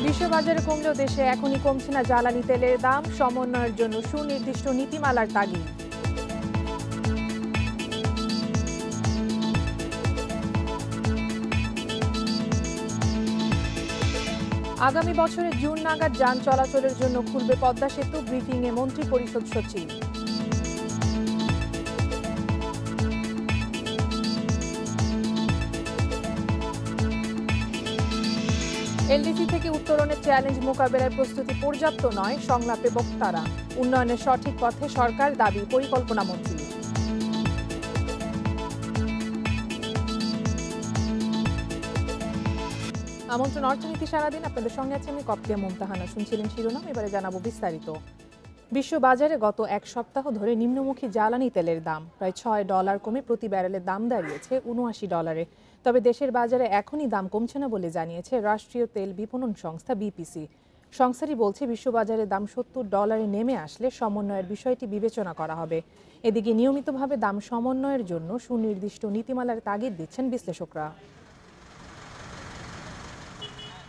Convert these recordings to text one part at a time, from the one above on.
বিশ্ববাজারে কমলেও দেশে এখনই কমছে না জ্বালানি তেলের দাম, সমন্বয়ের জন্য সুনির্দিষ্ট নীতিমালার তাগিদ। আগামী বছরের জুন নাগাদ যান চলাচলের জন্য খুলবে পদ্মা সেতু, ব্রিফিংয়ে মন্ত্রী পরিষদ সচিব। এলডিসি থেকে উত্তরণের চ্যালেঞ্জ মোকাবেলার প্রস্তুতি পর্যাপ্ত নয়, সংলাপে বক্তারা। উন্নয়নের সঠিক পথে সরকার, দাবি পরিকল্পনা মন্ত্রী। আমন্ত্রণ অর্থনীতি সারাদিন, আপনাদের সঙ্গে আছে আমি কপ্তিয়া মুমতাহানা। শুনছিলেন শিরোনাম, এবারে জানাবো বিস্তারিত। বিশ্ববাজারে গত এক সপ্তাহ ধরে নিম্নমুখী জ্বালানি তেলের দাম প্রায় $6 কমে প্রতি ব্যারেলের দাম দাঁড়িয়েছে $79। তবে দেশের বাজারে এখনই দাম কমছে না বলে জানিয়েছে রাষ্ট্রীয় তেল বিপণন সংস্থা বিপিসি। সংস্থাটি বলছে বিশ্ববাজারে দাম $70 নেমে আসলে সমন্বয়ের বিষয়টি বিবেচনা করা হবে। এদিকে নিয়মিতভাবে দাম সমন্বয়ের জন্য সুনির্দিষ্ট নীতিমালার তাগিদ দিচ্ছেন বিশ্লেষকরা।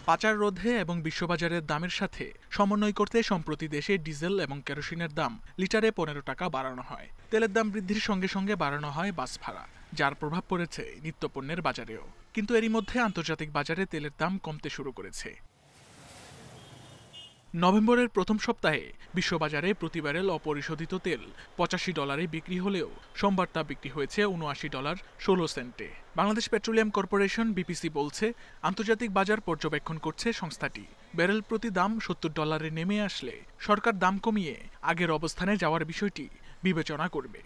পাচার রোধে এবং বিশ্ববাজারের দামের সাথে সমন্বয় করতে সম্প্রতি দেশে ডিজেল এবং কেরোসিনের দাম লিটারে $15 বাড়ানো হয়। তেলের দাম বৃদ্ধির সঙ্গে সঙ্গে বাড়ানো হয় বাস ভাড়া, যার প্রভাব পড়েছে নিত্যপণ্যের বাজারেও। কিন্তু এরই মধ্যে আন্তর্জাতিক বাজারে তেলের দাম কমতে শুরু করেছে। নভেম্বরের প্রথম সপ্তাহে বিশ্ববাজারে প্রতি ব্যারেল অপরিশোধিত তেল $85 বিক্রি হলেও সোমবার তা বিক্রি হয়েছে $79.16। বাংলাদেশ পেট্রোলিয়াম কর্পোরেশন বিপিসি বলছে, আন্তর্জাতিক বাজার পর্যবেক্ষণ করছে সংস্থাটি। ব্যারেল প্রতি দাম $70 নেমে আসলে সরকার দাম কমিয়ে আগের অবস্থানে যাওয়ার বিষয়টি বিবেচনা করবে।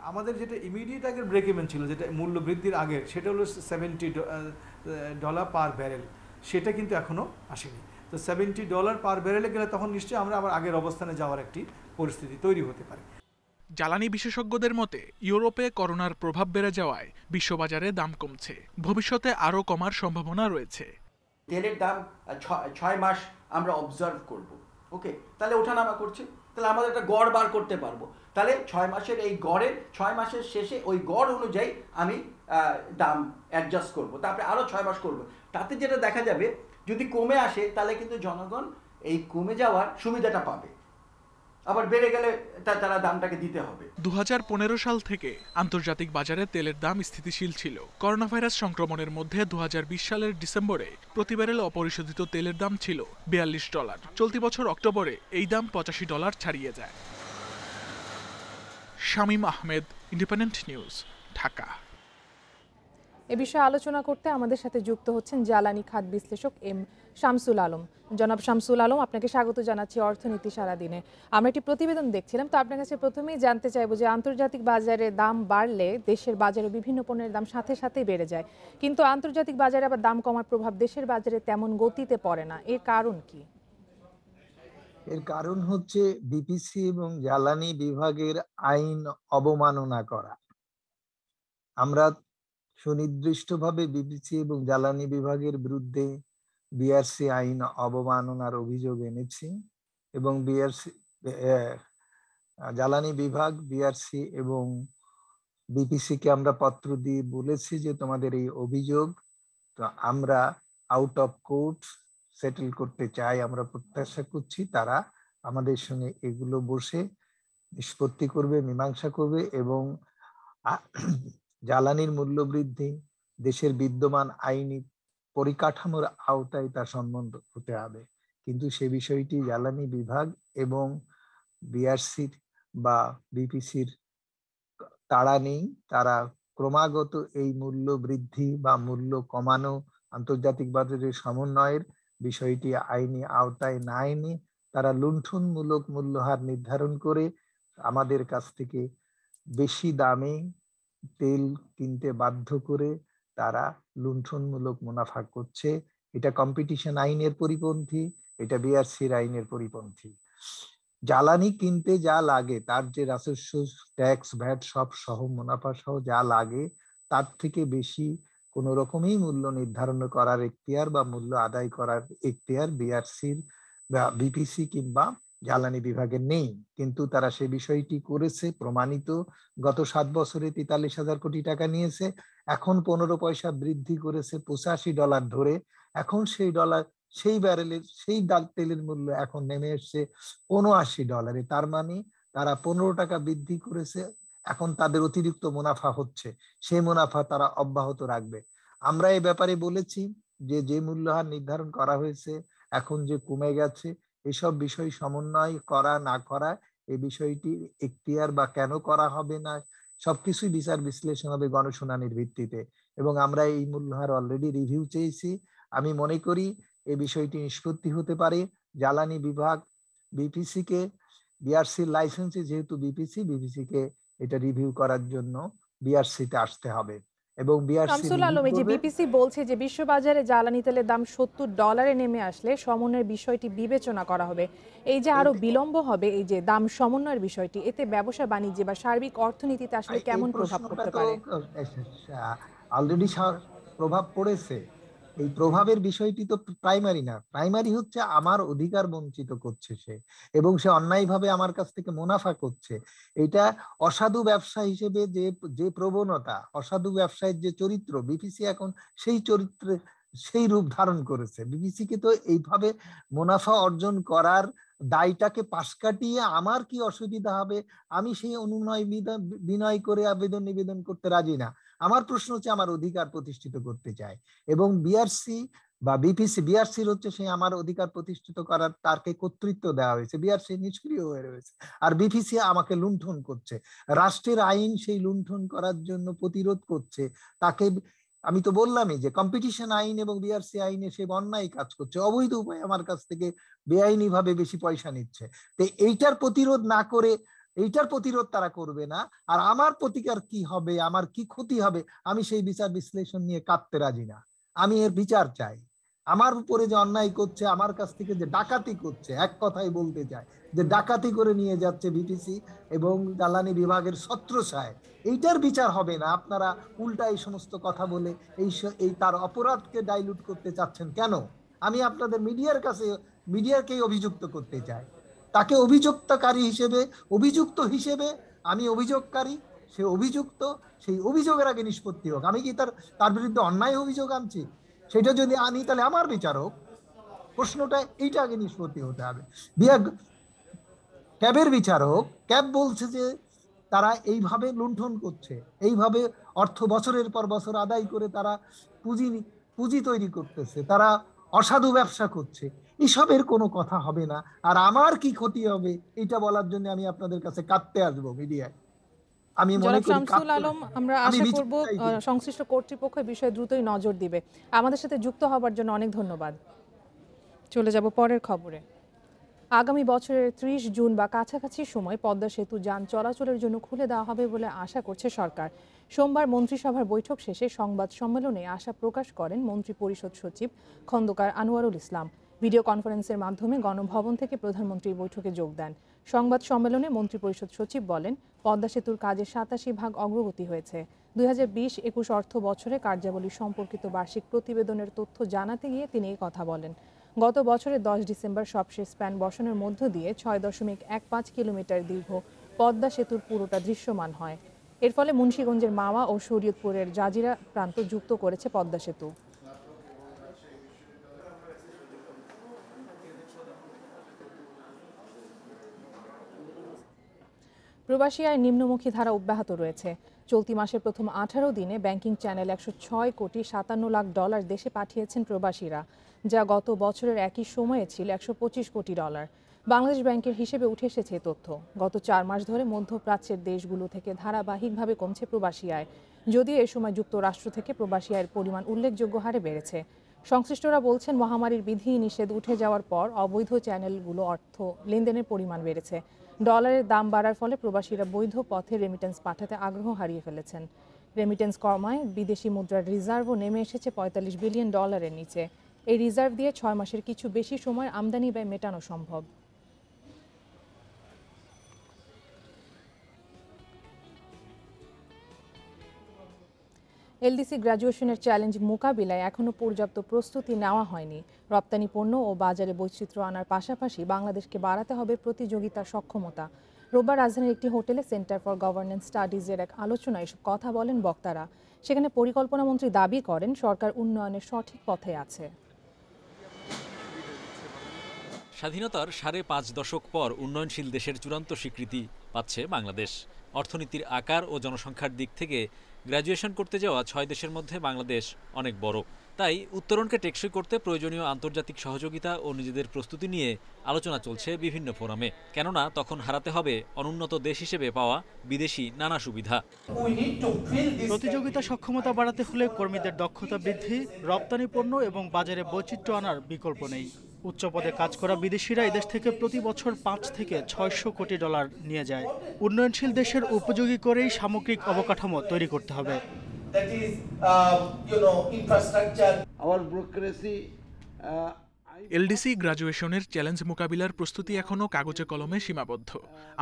আমাদের যেটা ইমিডিয়েট আগের ব্রেক ইভেন ছিল, যেটা মূল্য বৃদ্ধির আগের, সেটা হলো $70 পার ব্যারেল। সেটা কিন্তু এখনো আসেনি। তো $70 পার ব্যারেলে গেলে তখন নিশ্চয়ই আমরা আবার আগের অবস্থানে যাওয়ার একটি পরিস্থিতি তৈরি হতে পারে। জ্বালানি বিশেষজ্ঞদের মতে, ইউরোপে করোনার প্রভাব বেড়ে যাওয়ায় বিশ্ববাজারে দাম কমছে, ভবিষ্যতে আরও কমার সম্ভাবনা রয়েছে। তেলের দাম 6 মাস আমরা অবজার্ভ করব, ওকে, তাহলে ওঠানামা করছে, তাহলে আমাদের একটা গড় বার করতে পারবো। তাহলে 6 মাসের এই গড়ের 6 মাসের শেষে ওই গড় অনুযায়ী আমি দাম অ্যাডজাস্ট করব, তারপরে আরও 6 মাস করব। তাতে যেটা দেখা যাবে, যদি কমে আসে তাহলে কিন্তু জনগণ এই কমে যাওয়ার সুবিধাটা পাবে, আবার বেড়ে গেলে তারা দামটাকে দিতে হবে। 2015 সাল থেকে আন্তর্জাতিক বাজারে তেলের দাম স্থিতিশীল ছিল। করোনা ভাইরাস সংক্রমণের মধ্যে 2020 সালের ডিসেম্বরে প্রতি ব্যারেল অপরিশোধিত তেলের দাম ছিল $42। চলতি বছর অক্টোবরে এই দাম $85 ছাড়িয়ে যায়। Shamim Ahmed, Independent News, Dhaka. এ বিষয়ে আলোচনা করতে আমাদের সাথে যুক্ত হচ্ছেন জ্বালানি খাত বিশ্লেষক এম শামসুল আলম। জনাব শামসুল আলম, আপনাকে স্বাগত জানাচ্ছি অর্থনীতি সারাদিনে। আমরা একটি প্রতিবেদন দেখছিলাম, তো আপনার কাছে প্রথমেই জানতে চাইবো যে আন্তর্জাতিক বাজারে দাম বাড়লে দেশের বাজারে বিভিন্ন পণ্যের দাম সাথে সাথেই বেড়ে যায়, কিন্তু আন্তর্জাতিক বাজারে আবার দাম কমার প্রভাব দেশের বাজারে তেমন গতিতে পড়ে না। এর কারণ কি? এর কারণ হচ্ছে বিপিসি এবং জ্বালানি বিভাগের আইন অবমাননা করা। আমরা সুনির্দিষ্টভাবে বিপিসি এবং জ্বালানি বিভাগের বিরুদ্ধে বিআরসি আইন অবমাননার অভিযোগ এনেছি এবং জ্বালানি বিভাগ, বিআরসি এবং বিপিসি কে আমরা পত্র দিয়ে বলেছি যে তোমাদের এই অভিযোগ তো আমরা আউট অফ কোর্ট সেটেল করতে চাই। আমরা প্রত্যাশা করছি তারা আমাদের সঙ্গে এগুলো বসে নিষ্পত্তি করবে, মীমাংসা করবে এবং জ্বালানির মূল্য বৃদ্ধি দেশের বিদ্যমান আইনি পরিকাঠামোর আওতায় তা সম্বন্ধ হতে হবে। কিন্তু সে বিষয়টি জ্বালানি বিভাগ এবং বিআরসির বা বিপিসির তাড়া নেই। তারা ক্রমাগত এই মূল্য বৃদ্ধি বা মূল্য কমানো, আন্তর্জাতিক বাজারের সমন্বয়ের বিষয়টি আইনি আওতায় না এনে তারা লুণ্ঠনমূলক মূল্যহার নির্ধারণ করে আমাদের কাছ থেকে বেশি দামে তেল কিনতে বাধ্য করে তারা লুণ্ঠনমূলক মুনাফা করছে। এটা কম্পিটিশন আইনের পরিপন্থী, এটা বিআরসির আইনের পরিপন্থী। জ্বালানি কিনতে যা লাগে, তার যে রাজস্ব, ট্যাক্স, ভ্যাট সব সহ মুনাফা সহ যা লাগে, তার থেকে বেশি কোন রকমই মূল্য নির্ধারণ করার এখতিয়ার বা মূল্য আদায় করার এখতিয়ার বিআরসির বা বিপিসি কিংবা জ্বালানি বিভাগের নেই। কিন্তু তারা সে বিষয়টি করেছে, প্রমাণিত। গত 7 বছরে 43,000 কোটি টাকা নিয়েছে, এখন 15 পয়সা বৃদ্ধি করেছে $85 ধরে। এখন সেই ব্যারেলের সেই ডাল তেলের মূল্য এখন নেমে এসছে $৭৯। তার মানে তারা 15 টাকা বৃদ্ধি করেছে, এখন তাদের অতিরিক্ত মুনাফা হচ্ছে, সেই মুনাফা তারা অব্যাহত রাখবে। আমরা এই ব্যাপারে বলেছি যে যে মূল্যহার নির্ধারণ করা হয়েছে এখন যে কমে গেছে, এসব বিষয় সমন্বয় করা না করা, এই বিষয়টি এখতিয়ার বা কেন করা হবে না সবকিছুই বিচার বিশ্লেষণ হবে গণশুনানির ভিত্তিতে। এবং আমরা এই মূল্যহার অলরেডি রিভিউ চেয়েছি। আমি মনে করি এই বিষয়টি নিষ্পত্তি হতে পারে জ্বালানি বিভাগ বিপিসি কে, বিআরসির লাইসেন্সে যেহেতু বিপিসি কে এটা রিভিউ করার জন্য বিআরসি তে আসতে হবে এবং বিআরসি শামসুল আলম, এই যে বিপিসি বলছে যে বিশ্ববাজারে জ্বালানি তেলের দাম $70 নেমে আসলে সমন্বয়ের বিষয়টি বিবেচনা করা হবে, এই যে আরো বিলম্ব হবে এই যে দাম সমন্বয়ের বিষয়টি, এতে ব্যবসা বাণিজ্যে বা সার্বিক অর্থনীতিতে আসলে কেমন প্রভাব পড়তে পারে? অলরেডি প্রভাব পড়েছে। এই প্রভাবের বিষয়টি তো প্রাইমারি না, প্রাইমারি হচ্ছে আমার অধিকার বঞ্চিত করছে সে, এবং সে অন্যায়ভাবে আমার কাছ থেকে মুনাফা করছে। এটা অসাধু ব্যবসা হিসেবে যে যে প্রবণতা, অসাধু ব্যবসায়ের যে চরিত্র, বিপিসি এখন সেই চরিত্রে সেই রূপ ধারণ করেছে। বিপিসি কে তো এইভাবে মুনাফা অর্জন করার দায়টাকে পাশ কাটিয়ে আমার কি অসুবিধা হবে, আমি সেই অনুনয় বিনয় করে আবেদন নিবেদন করতে রাজি না। আমার প্রশ্ন হচ্ছে আমার অধিকার প্রতিষ্ঠিত করতে চাই, এবং বিআরসি বা বিপিসি, বিআরসির হচ্ছে সেই আমার অধিকার প্রতিষ্ঠিত করার তারকে কর্তৃত্ব দেওয়া হয়েছে, বিআরসি নিষ্ক্রিয় হয়ে রয়েছে, আর বিপিসি আমাকে লুণ্ঠন করছে। রাষ্ট্রের আইন সেই লুণ্ঠন করার জন্য প্রতিরোধ করছে তাকে। আমি তো বললামই যে কম্পিটিশন আইন এবং বিআরসি আইনে সে অন্যায় কাজ করছে, অবৈধ উপায়ে আমার কাছ থেকে বেআইনি ভাবে বেশি পয়সা নিচ্ছে। তো এইটার প্রতিরোধ না করে, এইটার প্রতিরোধ তারা করবে না, আর আমার প্রতিকার কি হবে, আমার কি ক্ষতি হবে, আমি সেই বিচার বিশ্লেষণ নিয়ে কাঁদতে রাজি না। আমি এর বিচার চাই। আমার উপরে যে অন্যায় করছে, আমার কাছ থেকে যে ডাকাতি করছে, এক কথাই বলতে চাই যে ডাকাতি করে নিয়ে যাচ্ছে বিটিসি এবং জ্বালানি বিভাগের ছত্রছায়ায়, এইটার বিচার হবে না। আপনারা উল্টা এই সমস্ত কথা বলে এই তার অপরাধকে ডাইলুট করতে চাচ্ছেন কেন? আমি আপনাদের মিডিয়াকেই অভিযুক্ত করতে চাই। তাকে অভিযুক্তকারী হিসেবে, অভিযুক্ত হিসেবে আমি অভিযোগকারী, সে অভিযুক্ত, সেই অভিযোগের আগে নিষ্পত্তি হোক। আমি কি তার বিরুদ্ধে অন্যায় অভিযোগ আনছি? সেটা যদি আনি তাহলে আমার বিচার হোক। প্রশ্নটা এইটা আগে নিষ্পত্তি হতে হবে। ক্যাবের বিচার হোক। ক্যাব বলছে যে তারা এইভাবে লুণ্ঠন করছে, এইভাবে অর্থ বছরের পর বছর আদায় করে তারা পুঁজি তৈরি করতেছে, তারা অসাধু ব্যবসা করছে। এসবের কোনো কথা হবে না। আর আমার কি ক্ষতি হবে এটা বলার জন্য আমি আপনাদের কাছে কাঁদতে আসবো মিডিয়ায়। আমি মনে করি শামসুল আলম, আমরা আশা করব সংশ্লিষ্ট কর্তৃপক্ষ বিষয়ে দ্রুতই নজর দিবে। আমাদের সাথে যুক্ত হবার জন্য অনেক ধন্যবাদ। চলে যাব পরের খবরে। আগামী বছরের 30 জুন বা কাছাকাছি সময় পদ্মা সেতু যান চলাচলের জন্য খুলে দেওয়া হবে বলে আশা করছে সরকার। সোমবার মন্ত্রিসভার বৈঠক শেষে সংবাদ সম্মেলনে আশা প্রকাশ করেন মন্ত্রী পরিষদ সচিব খন্দকার আনোয়ারুল ইসলাম। ভিডিও কনফারেন্সের মাধ্যমে গণভবন থেকে প্রধানমন্ত্রী বৈঠকে যোগ দেন। সংবাদ সম্মেলনে মন্ত্রী পরিষদ সচিব বলেন, পদ্মা সেতুর কাজে 87% অগ্রগতি হয়েছে। 2020-21 অর্থ বছরে কার্যাবলী সম্পর্কিত বার্ষিক প্রতিবেদনের তথ্য জানাতে গিয়ে তিনি এই কথা বলেন। গত বছরের 10 ডিসেম্বর সবশেষ স্প্যান বসানোর মধ্য দিয়ে 6.15 কিলোমিটার দীর্ঘ পদ্মা সেতুর পুরোটা দৃশ্যমান হয়। এর ফলে মুন্সিগঞ্জের মাওয়া ও শরীয়তপুরের জাজিরা প্রান্ত যুক্ত করেছে পদ্মা সেতু। প্রবাসী আয় নিম্নমুখী ধারা অব্যাহত রয়েছে। চলতি মাসের প্রথম 18 দিনে ব্যাংকিং চ্যানেল $106.57 কোটি দেশে পাঠিয়েছেন প্রবাসীরা, যা গত বছরের একই সময়ে ছিল $125 কোটি। বাংলাদেশ ব্যাংকের হিসেবে উঠে এসেছে তথ্য। গত 4 মাস ধরে মধ্যপ্রাচ্যের দেশগুলো থেকে ধারাবাহিকভাবে কমছে প্রবাসী আয়, যদিও এ সময় যুক্তরাষ্ট্র থেকে প্রবাসী আয়ের পরিমাণ উল্লেখযোগ্য হারে বেড়েছে। সংশ্লিষ্টরা বলছেন, মহামারীর বিধি নিষেধ উঠে যাওয়ার পর অবৈধ চ্যানেলগুলো অর্থ লেনদেনের পরিমাণ বেড়েছে। ডলারের দাম বাড়ার ফলে প্রবাসীরা বৈধ পথে রেমিটেন্স পাঠাতে আগ্রহ হারিয়ে ফেলেছেন। রেমিটেন্স কমায় বিদেশি মুদ্রার রিজার্ভও নেমে এসেছে $45 বিলিয়ন নিচে। এই রিজার্ভ দিয়ে 6 মাসের কিছু বেশি সময় আমদানি ব্যয় মেটানো সম্ভব। এলডিসি গ্র্যাজুয়েশনের চ্যালেঞ্জ মোকাবিলায় এখনও পর্যাপ্ত প্রস্তুতি নেওয়া হয়নি। রপ্তানি পণ্য ও বাজারে বৈচিত্র্য আনার পাশাপাশি বাংলাদেশকে বাড়াতে হবে প্রতিযোগিতার সক্ষমতা। রোববার রাজধানীর একটি হোটেলে সেন্টার ফর গভর্নেন্স স্টাডিজের এক আলোচনায় এসব কথা বলেন বক্তারা। সেখানে পরিকল্পনা মন্ত্রী দাবি করেন, সরকার উন্নয়নের সঠিক পথে আছে। স্বাধীনতার ৫.৫ দশক পর উন্নয়নশীল দেশের চূড়ান্ত স্বীকৃতি পাচ্ছে বাংলাদেশ। অর্থনীতির আকার ও জনসংখ্যার দিক থেকে গ্র্যাজুয়েশন করতে যাওয়া ৬ দেশের মধ্যে বাংলাদেশ অনেক বড়। তাই উত্তরণকে টেকসই করতে প্রয়োজনীয় আন্তর্জাতিক সহযোগিতা ও নিজেদের প্রস্তুতি নিয়ে আলোচনা চলছে বিভিন্ন ফোরামে। কেননা তখন হারাতে হবে অনুন্নত দেশ হিসেবে পাওয়া বিদেশি নানা সুবিধা। প্রতিযোগিতা সক্ষমতা বাড়াতে হলে কর্মীদের দক্ষতা বৃদ্ধি, রপ্তানি পণ্য এবং বাজারে বৈচিত্র্য আনার বিকল্প নেই। উচ্চপদে কাজ করা বিদেশিরা এদেশ থেকে প্রতি বছর ৫ থেকে ৬০০ কোটি ডলার নিয়ে যায়। উন্নয়নশীল দেশের উপযোগী করেই সামগ্রিক অবকাঠামো তৈরি করতে হবে। এলডিসি গ্র্যাজুয়েশনের চ্যালেঞ্জ মোকাবিলার প্রস্তুতি এখনও কাগজে কলমে সীমাবদ্ধ।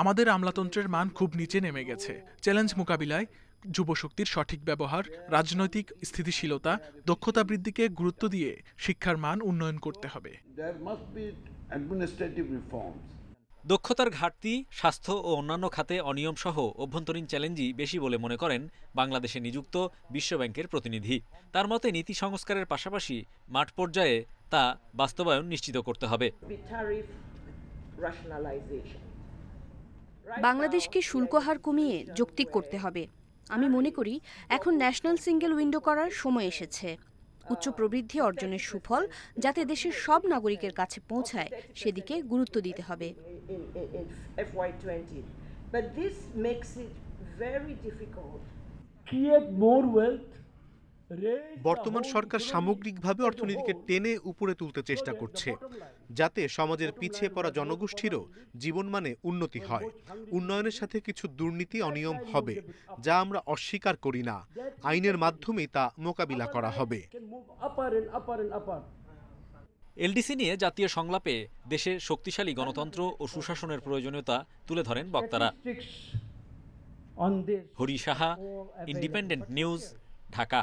আমাদের আমলাতন্ত্রের মান খুব নিচে নেমে গেছে। চ্যালেঞ্জ মোকাবিলায় যুবশক্তির সঠিক ব্যবহার, রাজনৈতিক স্থিতিশীলতা, দক্ষতা বৃদ্ধিকে গুরুত্ব দিয়ে শিক্ষার মান উন্নয়ন করতে হবে। দক্ষতার ঘাটতি, স্বাস্থ্য ও অন্যান্য খাতে অনিয়ম সহ অভ্যন্তরীণ চ্যালেঞ্জই বেশি বলে মনে করেন বাংলাদেশে নিযুক্ত বিশ্বব্যাংকের প্রতিনিধি। তার মতে নীতি সংস্কারের পাশাপাশি মাঠ পর্যায়ে তা বাস্তবায়ন নিশ্চিত করতে হবে। বাংলাদেশকে শুল্ক হার কমিয়ে যৌক্তিক করতে হবে। আমি মনে করি এখন ন্যাশনাল সিঙ্গেল উইন্ডো করার সময় এসেছে। উচ্চ প্রবৃদ্ধি অর্জনের সুফল যাতে দেশের সব নাগরিকের কাছে পৌঁছায় সেদিকে গুরুত্ব দিতে হবে। বর্তমান সরকার সামগ্রিকভাবে অর্থনীতিকে টেনে উপরে তুলতে চেষ্টা করছে, যাতে সমাজের পিছিয়ে পড়া জনগোষ্ঠীরও জীবনমানে উন্নতি হয়। উন্নয়নের সাথে কিছু দুর্নীতি, অনিয়ম হবে, যা আমরা অস্বীকার করি না। আইনের মাধ্যমেই তা মোকাবিলা করা হবে। এলডিসি নিয়ে জাতীয় সংলাপে দেশের শক্তিশালী গণতন্ত্র ও সুশাসনের প্রয়োজনীয়তা তুলে ধরেন বক্তারা। Hari Saha, independent News, Dhaka.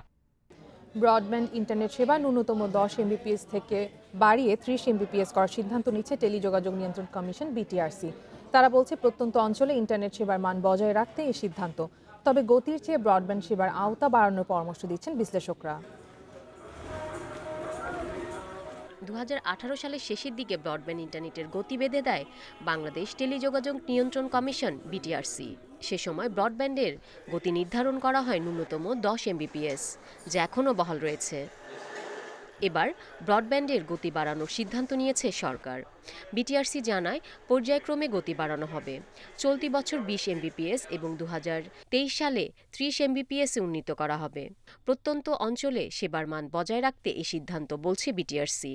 Broadband internet সেবা ন্যূনতম 10 MBPS থেকে বাড়িয়ে 30 MBPS করার সিদ্ধান্ত নিচ্ছে টেলিযোগাযোগ নিয়ন্ত্রণ কমিশন বিটিআরসি। তারা বলছে প্রত্যন্ত অঞ্চলে ইন্টারনেট সেবার মান বজায় রাখতে এই সিদ্ধান্ত। তবে গতির চেয়ে ব্রডব্যান্ড সেবার আওতা বাড়ানোর পরামর্শ দিচ্ছেন বিশ্লেষকরা। 2018 সালের শেষের দিকে ব্রডব্যান্ড ইন্টারনেটের গতি বেঁধে দেয় বাংলাদেশ টেলিযোগাযোগ নিয়ন্ত্রণ কমিশন বিটিআরসি। সে সময় ব্রডব্যান্ডের গতি নির্ধারণ করা হয় ন্যূনতম 10 MBPS, যা এখনও বহাল রয়েছে। এবার ব্রডব্যান্ডের গতি বাড়ানোর সিদ্ধান্ত নিয়েছে সরকার। বিটিআরসি জানায় পর্যায়ক্রমে গতি বাড়ানো হবে। চলতি বছর 20 MBPS এবং 2023 সালে 30 MBPS এ উন্নীত করা হবে। প্রত্যন্ত অঞ্চলে সেবার মান বজায় রাখতে এই সিদ্ধান্ত, বলছে বিটিআরসি।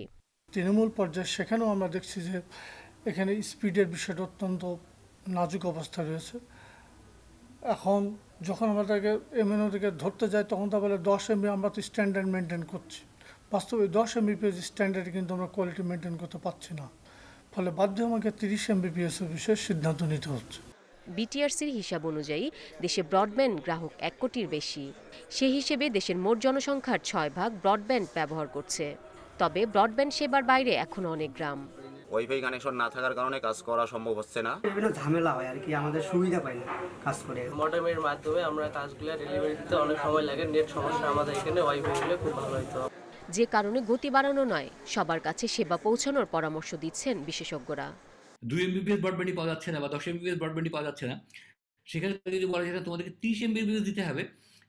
তৃণমূল পর্যায়ে সেখানেও আমরা দেখছি যে এখানে স্পিডের বিষয়টা অত্যন্ত নাজুক অবস্থা রয়েছে। এখন যখন আমরা তাকে এমএনও থেকে ধরতে যাই তখন তা বলে 10 MB আমরা তো স্ট্যান্ডার্ড মেনটেন করছি। বাস্তবে 10 MBPS স্ট্যান্ডার্ড কিন্তু আমরা কোয়ালিটি মেনটেন করতে পারছি না। ফলে বাধ্য আমাকে 30 MBPS এর বিষয়ে সিদ্ধান্ত নিতে হচ্ছে। বিটিআরসির হিসাব অনুযায়ী দেশে ব্রডব্যান্ড গ্রাহক 1 কোটির বেশি। সেই হিসেবে দেশের মোট জনসংখ্যার 6 ভাগ ব্রডব্যান্ড ব্যবহার করছে। তবে ব্রডব্যান্ড সেবার বাইরে এখনো অনেক গ্রাম। ওয়াইফাই কানেকশন না থাকার কারণে কাজ করা সম্ভব হচ্ছে না। বিভিন্ন ঝামেলা হয় আর কি, আমাদের সুবিধা পাই না কাজ করে। মডেমের মাধ্যমে আমরা কাজগুলো ডেলিভারি দিতে অনেক সময় লাগে। নেট সমস্যা আমাদের এখানে, ওয়াইফাই হলে খুব ভালো হতো। যে কারণে গতি বাড়ানো নয়, সবার কাছে সেবা পৌঁছানোর পরামর্শ দিচ্ছেন বিশেষজ্ঞরা। 2 MBPS ব্রডব্যান্ডই পাওয়া যাচ্ছে না বা 10 MBPS ব্রডব্যান্ডই পাওয়া যাচ্ছে না, সেখানে যদি বলা যায় তোমাদেরকে 30 MBPS দিতে হবে,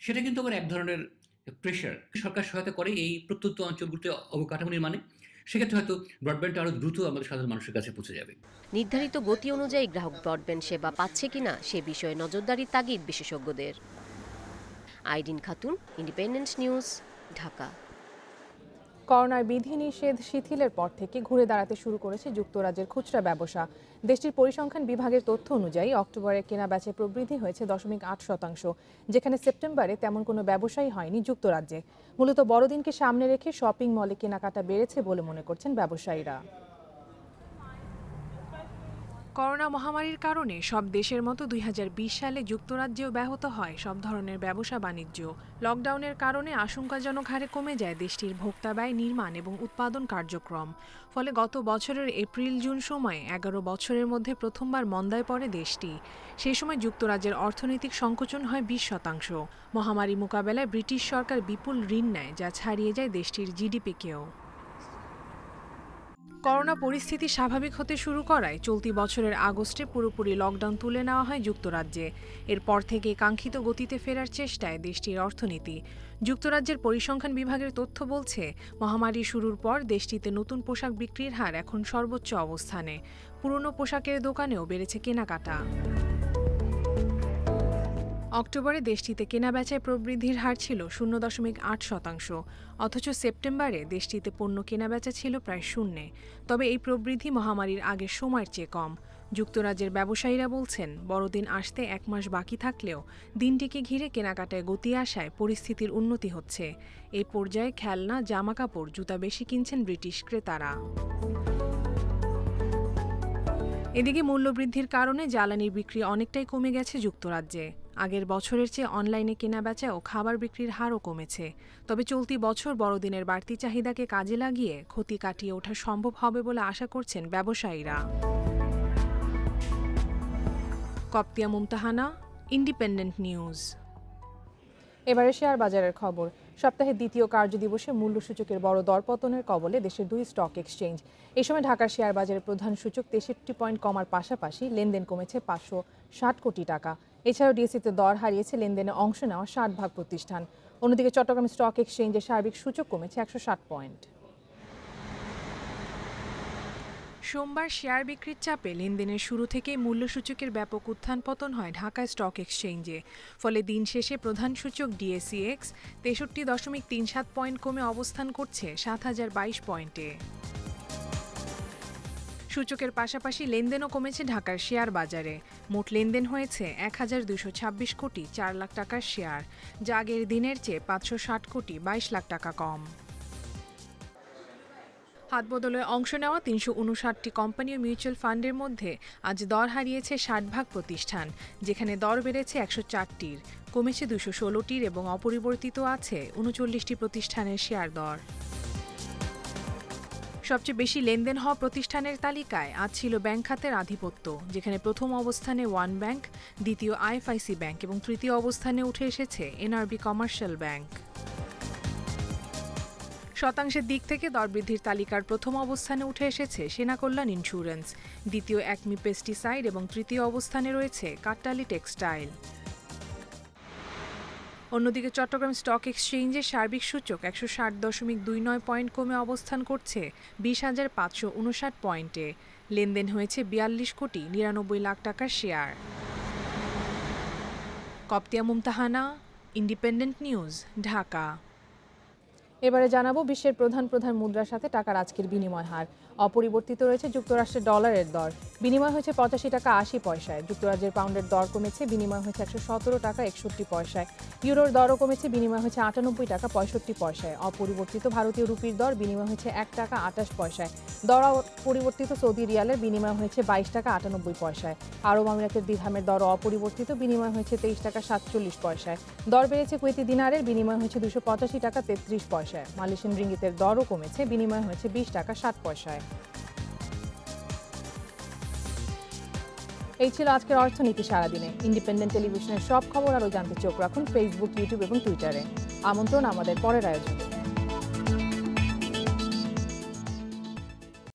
সেটা কিন্তু আবার এক ধরনের প্রেশার। সরকার সহায়তা করে এই প্রত্যন্ত অঞ্চলগুলোতে অবকাঠামো নির্মাণে, সেক্ষেত্রে হয়তো ব্রডব্যান্ডটা আরও দ্রুত আমাদের সাধারণ মানুষের কাছে পৌঁছে যাবে। নির্ধারিত গতি অনুযায়ী গ্রাহক ব্রডব্যান্ড সেবা পাচ্ছে কিনা সে বিষয়ে নজরদারির তাগিদ বিশেষজ্ঞদের। Irin Khatun, Independent News, Dhaka. করোনার বিধিনিষেধ শিথিলের পর থেকে ঘুরে দাঁড়াতে শুরু করেছে যুক্তরাজ্যের খুচরা ব্যবসা। দেশটির পরিসংখ্যান বিভাগের তথ্য অনুযায়ী অক্টোবরে কেনাবেচে প্রবৃদ্ধি হয়েছে 0.8%, যেখানে সেপ্টেম্বরে তেমন কোনো ব্যবসাই হয়নি যুক্তরাজ্যে। মূলত বড়দিনকে সামনে রেখে শপিং মলে কেনাকাটা বেড়েছে বলে মনে করছেন ব্যবসায়ীরা। করোনা মহামারীর কারণে সব দেশের মতো 2020 সালে যুক্তরাজ্যেও ব্যাহত হয় সব ধরনের ব্যবসা বাণিজ্য। লকডাউনের কারণে আশঙ্কাজনক হারে কমে যায় দেশটির ভোক্তা ব্যয়, নির্মাণ এবং উৎপাদন কার্যক্রম। ফলে গত বছরের এপ্রিল-জুন সময়ে 11 বছরের মধ্যে প্রথমবার মন্দায় পড়ে দেশটি। সেই সময় যুক্তরাজ্যের অর্থনৈতিক সংকোচন হয় 20%। মহামারী মোকাবেলায় ব্রিটিশ সরকার বিপুল ঋণ নেয়, যা ছাড়িয়ে যায় দেশটির জিডিপিকেও। করোনা পরিস্থিতি স্বাভাবিক হতে শুরু করায় চলতি বছরের আগস্টে পুরোপুরি লকডাউন তুলে নেওয়া হয় যুক্তরাজ্যে। এরপর থেকে কাঙ্ক্ষিত গতিতে ফেরার চেষ্টায় দেশটির অর্থনীতি। যুক্তরাজ্যের পরিসংখ্যান বিভাগের তথ্য বলছে, মহামারী শুরুর পর দেশটিতে নতুন পোশাক বিক্রির হার এখন সর্বোচ্চ অবস্থানে। পুরনো পোশাকের দোকানেও বেড়েছে কেনাকাটা। অক্টোবরে দেশটিতে কেনাবেচায় প্রবৃদ্ধির হার ছিল 0.8%, অথচ সেপ্টেম্বরে দেশটিতে পণ্য কেনাবেচা ছিল প্রায় শূন্যে। তবে এই প্রবৃদ্ধি মহামারীর আগের সময়ের চেয়ে কম। যুক্তরাজ্যের ব্যবসায়ীরা বলছেন, বড়দিন আসতে 1 মাস বাকি থাকলেও দিনটিকে ঘিরে কেনাকাটায় গতি আসায় পরিস্থিতির উন্নতি হচ্ছে। এই পর্যায়ে খেলনা, জামাকাপড়, জুতা বেশি কিনছেন ব্রিটিশ ক্রেতারা। এদিকে মূল্যবৃদ্ধির কারণে জ্বালানির বিক্রি অনেকটাই কমে গেছে যুক্তরাজ্যে। আগের বছরের চেয়ে অনলাইনে কেনাবেচা ও খাবার বিক্রির হারও কমেছে। তবে চলতি বছর বড়দিনের বাড়তি চাহিদাকে কাজে লাগিয়ে ক্ষতি কাটিয়ে ওঠা সম্ভব হবে বলে আশা করছেন ব্যবসায়ীরা। কপ্তিয়া মুমতাহানা, ইন্ডিপেন্ডেন্ট নিউজ। এবারে শেয়ার বাজারের খবর। সপ্তাহের দ্বিতীয় কার্যদিবসে মূল্যসূচকের বড় দরপতনের কবলে দেশের 2 স্টক এক্সচেঞ্জ। এই সময় ঢাকার শেয়ার বাজারের প্রধান সূচক 63 পয়েন্ট কমার পাশাপাশি লেনদেন কমেছে 560 কোটি টাকা। এছাড়াও ডিএসইতে দর হারিয়েছে লেনদেনে অংশ নেওয়া 60 ভাগ প্রতিষ্ঠান। অন্যদিকে চট্টগ্রাম স্টক এক্সচেঞ্জের সার্বিক সূচক কমেছে 160 পয়েন্ট। সোমবার শেয়ার বিক্রির চাপে লেনদেনের শুরু থেকেই মূল্যসূচকের ব্যাপক উত্থান পতন হয় ঢাকা স্টক এক্সচেঞ্জে। ফলে দিন শেষে প্রধান সূচক ডিএসইএক্স 63.37 পয়েন্ট কমে অবস্থান করছে 7022 পয়েন্টে। সূচকের পাশাপাশি লেনদেনও কমেছে ঢাকার শেয়ার বাজারে। মোট লেনদেন হয়েছে 1226 কোটি 4 লাখ টাকার শেয়ার, যা আগের দিনের চেয়ে 560 কোটি 22 লাখ টাকা কম। হাতবদলে অংশ নেওয়া 359টি কোম্পানি ও মিউচুয়াল ফান্ডের মধ্যে আজ দর হারিয়েছে 60 ভাগ প্রতিষ্ঠান, যেখানে দর বেড়েছে 104টির, কমেছে 216টির এবং অপরিবর্তিত আছে 39টি প্রতিষ্ঠানের শেয়ার দর। সবচেয়ে বেশি লেনদেন হওয়া প্রতিষ্ঠানের তালিকায় আজ ছিল ব্যাংক খাতের আধিপত্য, যেখানে প্রথম অবস্থানে ওয়ান ব্যাংক, দ্বিতীয় আইএফআইসি ব্যাংক এবং তৃতীয় অবস্থানে উঠে এসেছে এনআরবি কমার্শিয়াল ব্যাংক। শতাংশের দিক থেকে দরবৃদ্ধির তালিকার প্রথম অবস্থানে উঠে এসেছে সেনা কল্যাণ ইন্স্যুরেন্স, দ্বিতীয় একমি পেস্টিসাইড এবং তৃতীয় অবস্থানে রয়েছে কাট্টালি টেক্সটাইল। অন্যদিকে চট্টগ্রাম স্টক এক্সচেঞ্জের সার্বিক সূচক 160.29 পয়েন্ট কমে অবস্থান করছে 20,559 পয়েন্টে। লেনদেন হয়েছে 42 কোটি 99 লাখ টাকার share. Koptia Mumtahana, Independent News, Dhaka. এবারে জানাবো বিশ্বের প্রধান মুদ্রার সাথে টাকার আজকের বিনিময় হার। অপরিবর্তিত রয়েছে যুক্তরাষ্ট্রের ডলারের দর, বিনিময় হয়েছে 85 টাকা 80 পয়সায়। যুক্তরাজ্যের পাউন্ডের দর কমেছে, বিনিময় হয়েছে 117 টাকা 61 পয়সায়। ইউরোর দরও কমেছে, বিনিময় হয়েছে 98 টাকা 65 পয়সায়। অপরিবর্তিত ভারতীয় রুপির দর, বিনিময় হয়েছে 1 টাকা 28 পয়সায়। দর পরিবর্তিত সৌদি রিয়ালের, বিনিময় হয়েছে 22 টাকা 98 পয়সায়। আরব আমিরাতের দিরহামের দর অপরিবর্তিত, বিনিময় হয়েছে 23 টাকা 47 পয়সায়। দর বেড়েছে কুয়েতি দিনারের, বিনিময় হয়েছে 285 টাকা 33 পয়সায়। মালয়েশিয়ান রিঙ্গিতের দরও কমেছে, বিনিময় হয়েছে 20 টাকা 60 পয়সায়। এই ছিল আজকের অর্থনীতি সারাদিনে। ইন্ডিপেন্ডেন্ট টেলিভিশনের সব খবর আরও জানতে চোখ রাখুন ফেসবুক, ইউটিউব এবং টুইটারে। আমন্ত্রণ আমাদের পরের আয়োজন।